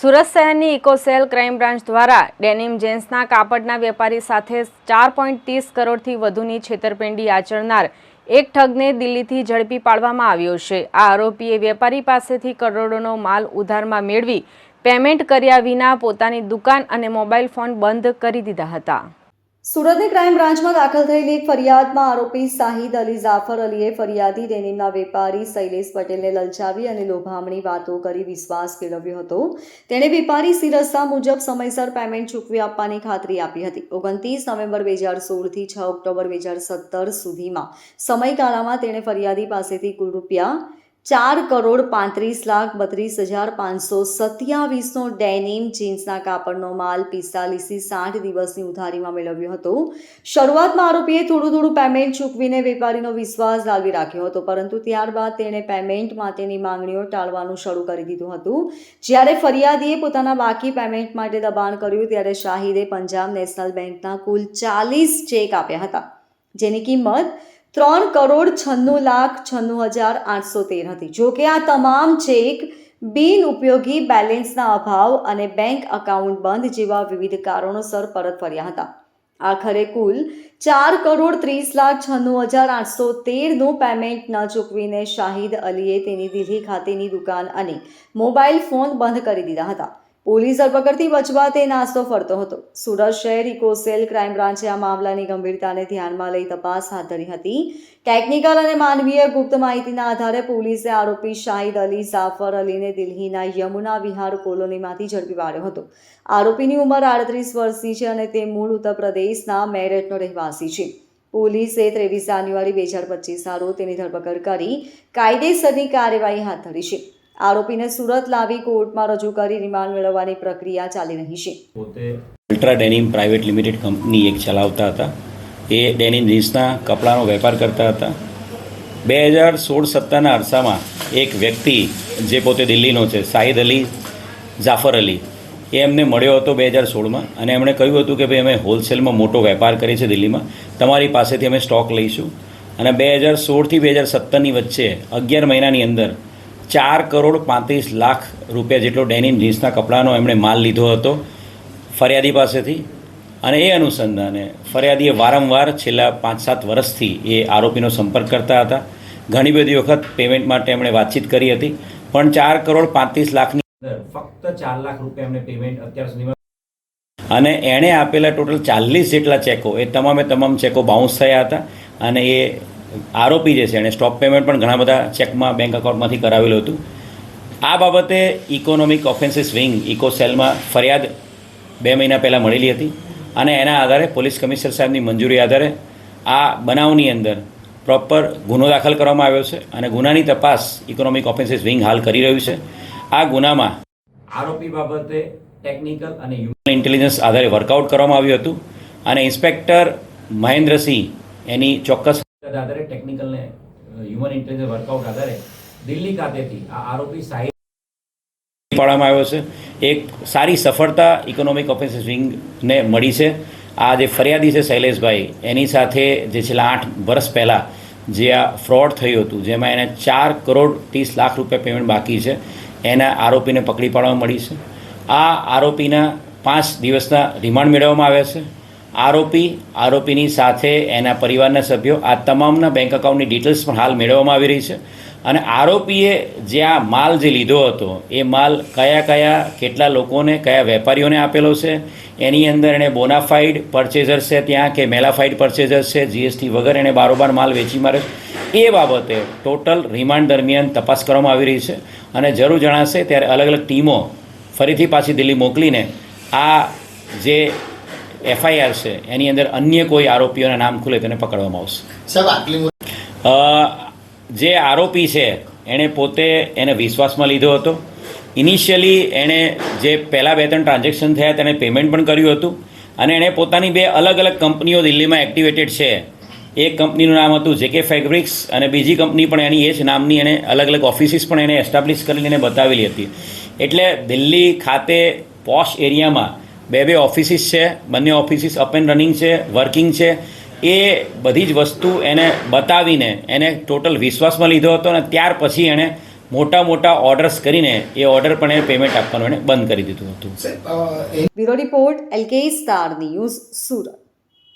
સુરત શહેરની eco cell crime branch દ્વારા denim જેન્સના કાપડના વેપારી સાથે 4.30 કરોડથી વધુની છેતરપિંડી આચરનાર એક ઠગને દિલ્હીથી ઝડપી પાડવામાં આવ્યો છે। આ આરોપીએ વેપારી પાસેથી કરોડોનો માલ ઉધારમાં મેળવી પેમેન્ટ કર્યા વિના પોતાની દુકાન અને મોબાઈલ ફોન બંધ કરી દીધા હતા। સુરતની ક્રાઇમ બ્રાન્ચમાં દાખલ થયેલી એક ફરિયાદમાં આરોપી શાહિદ અલી જાફર અલીએ ફરિયાદી ડેનિમના વેપારી શૈલેષ પટેલને લલચાવી અને લોભામણી વાતો કરી વિશ્વાસ કેળવ્યો હતો। તેણે વેપારી સિરસ્તા મુજબ સમયસર પેમેન્ટ ચૂકવી આપવાની ખાતરી આપી હતી। 29 નવેમ્બર 2016 થી 6 ઓક્ટોબર 2017 સુધીમાં સમયગાળામાં તેણે ફરિયાદી પાસેથી કુલ રૂપિયા 4,35,32,527નો ડેનિમ જીન્સના કાપડનો માલ 45 થી 60 દિવસની ઉધારીમાં મેળવ્યો હતો। શરૂઆતમાં આરોપીએ થોડું પેમેન્ટ ચૂકવીને વેપારીનો વિશ્વાસ જાળવી રાખ્યો હતો, પરંતુ ત્યારબાદ તેણે પેમેન્ટ માટેની માંગણીઓ ટાળવાનું શરૂ કરી દીધું હતું। જ્યારે ફરિયાદીએ પોતાના બાકી પેમેન્ટ માટે દબાણ કર્યું ત્યારે શાહિદે પંજાબ નેશનલ બેંકના કુલ 40 ચેક આપ્યા હતા, જેની કિંમત 3,96,96,813 હતી। જો કે આ તમામ ચેક બિન ઉપયોગી, બેલેન્સના અભાવ અને બેંક એકાઉન્ટ બંધ જેવા વિવિધ કારણોસર પરત ફર્યા હતા। આખરે કુલ 4,30,96,813નું પેમેન્ટ ન ચૂકવીને શાહિદ અલીએ તેની દિલ્હી ખાતેની દુકાન અને મોબાઈલ ફોન બંધ કરી દીધા હતા। પોલીસ ધરપકડથી બચવા તે નાસ્તો ફરતો હતો। સુરત શહેર ઇકોસેલ ક્રાઇમ બ્રાન્ચે આ મામલાની ગંભીરતાને ધ્યાનમાં લઈ તપાસ હાથ ધરી હતી। ટેકનિકલ અને માનવીય ગુપ્ત માહિતીના આધારે પોલીસે આરોપી શાહિદ અલી જાફર અલીને દિલ્હીના યમુના વિહાર કોલોનીમાંથી ઝડપી પાડ્યો હતો। આરોપીની ઉંમર 38 વર્ષની છે અને તે મૂળ ઉત્તર પ્રદેશના મેરઠનો રહેવાસી છે। પોલીસે 23 જાન્યુઆરી 2025 રોજ તેની ધરપકડ કરી કાયદેસરની કાર્યવાહી હાથ ધરી છે। આરોપીને સુરત લાવી કોર્ટમાં રજૂ કરી રિમાન્ડ મેળવવાની પ્રક્રિયા ચાલી રહી છે। પોતે ultra denim private limited company એક ચલાવતા હતા। એ ડેનિમ જીન્સના કપડાનો વેપાર કરતા હતા। 2016-17ના અરસામાં એક વ્યક્તિ જે પોતે દિલ્હીનો છે, શાહિદ અલી જાફર અલી, એ એમને મળ્યો હતો 2016માં અને એમણે કહ્યું હતું કે ભાઈ અમે હોલસેલમાં મોટો વેપાર કરીએ છીએ દિલ્હીમાં, તમારી પાસેથી અમે સ્ટોક લઈશું। અને 2016થી 2017ની વચ્ચે 11 મહિનાની અંદર 4,35,00,000 રૂપિયા જેટલો ડેનિમ જીન્સના કપડાનો એમણે માલ લીધો હતો ફરિયાદી પાસેથી। અને એ અનુસંધાને ફરિયાદીએ વારંવાર છેલ્લા 5-7 વર્ષથી એ આરોપીનો સંપર્ક કરતા હતા। ઘણી બધી વખત પેમેન્ટ માટે એમણે વાતચીત કરી હતી, પણ 4,35,00,000ની અંદર ફક્ત 4 લાખ રૂપિયા એમને પેમેન્ટ અત્યાર સુધીમાં, અને એણે આપેલા ટોટલ 40 જેટલા ચેકો, એ તમામ ચેકો બાઉન્સ થયા હતા। અને એ આરોપી જે છે એણે સ્ટોપ પેમેન્ટ પણ ઘણા બધા ચેકમાં બેંક એકાઉન્ટમાંથી કરાવેલું હતું। આ બાબતે ઇકોનોમિક ઓફેન્સીસ વિંગ ઇકોસેલમાં ફરિયાદ 2 મહિના પહેલાં મળેલી હતી અને એના આધારે પોલીસ કમિશનર સાહેબની મંજૂરી આધારે આ બનાવની અંદર પ્રોપર ગુનો દાખલ કરવામાં આવ્યો છે અને ગુનાની તપાસ ઇકોનોમિક ઓફેન્સીસ વિંગ હાલ કરી રહ્યું છે। આ ગુનામાં આરોપી બાબતે ટેકનિકલ અને હ્યુમન ઇન્ટેલિજન્સ આધારે વર્કઆઉટ કરવામાં આવ્યું હતું અને ઇન્સ્પેક્ટર મહેન્દ્રસિંહ એની ચોક્કસ આધારે ટેકનિકલ ને હ્યુમન ઇન્ટેલિજન્સ વર્કઆઉટ આધારે દિલ્હી ખાતેથી આ આરોપી શાહિદ પાડવામાં આવ્યો છે। એક સારી સફળતા ઇકોનોમિક ઓફેન્સીસ વિંગને મળી છે। આ જે ફરિયાદી છે શૈલેષભાઈ, એની સાથે જે છેલ્લા 8 વર્ષ પહેલાં જે આ ફ્રોડ થયું હતું, જેમાં એને 4,30,00,000 રૂપિયા પેમેન્ટ બાકી છે, એના આરોપીને પકડી પાડવામાં મળી છે। આ આરોપીના 5 દિવસના રિમાન્ડ મેળવવામાં આવ્યા છે। આરોપીની સાથે એના પરિવારના સભ્યો, આ તમામના બેંક એકાઉન્ટની ડિટેલ્સ પણ હાલ મેળવવામાં આવી રહી છે। અને આરોપીએ જે આ માલ જે લીધો હતો, એ માલ કેટલા લોકોને, કયા વેપારીઓને આપેલો છે, એની અંદર એણે બોનાફાઇડ પરચેઝર છે ત્યાં કે મેલાફાઇડ પરચેઝર છે, જીએસટી વગર એણે બારોબાર માલ વેચી મારે, એ બાબતે ટોટલ રિમાન્ડ દરમિયાન તપાસ કરવામાં આવી રહી છે। અને જરૂર જણાશે ત્યારે અલગ અલગ ટીમો ફરીથી પાછી દિલ્હી મોકલીને આ જે FIR છે એની અંદર અન્ય કોઈ આરોપીઓના નામ ખુલે તેને પકડવામાં આવશે। જે આરોપી છે એણે પોતે એને વિશ્વાસમાં લીધો હતો। ઇનિશિયલી એણે જે પહેલાં 2-3 ટ્રાન્ઝેક્શન થયા તેને પેમેન્ટ પણ કર્યું હતું અને એણે પોતાની 2 અલગ અલગ કંપનીઓ દિલ્હીમાં એક્ટિવેટેડ છે। એક કંપનીનું નામ હતું JK ફેબ્રિક્સ અને બીજી કંપની પણ એની એ જ નામની એણે અલગ અલગ ઓફિસીસ પણ એને એસ્ટાબ્લિશ કરીને એને બતાવેલી હતી। એટલે દિલ્હી ખાતે પોશ એરિયામાં 2 ઓફિસીસ છે, બંને ઓફિસીસ અપ એન્ડ રનિંગ છે, વર્કિંગ છે। એ બધી જ વસ્તુ એને બતાવીને એને ટોટલ વિશ્વાસમાં લીધો હતો અને ત્યાર પછી એણે મોટા મોટા ઓર્ડર્સ કરીને એ ઓર્ડર પણ એ પેમેન્ટ આપવાનું એણે બંધ કરી દીધું હતું. Bureau report LK star news Surat.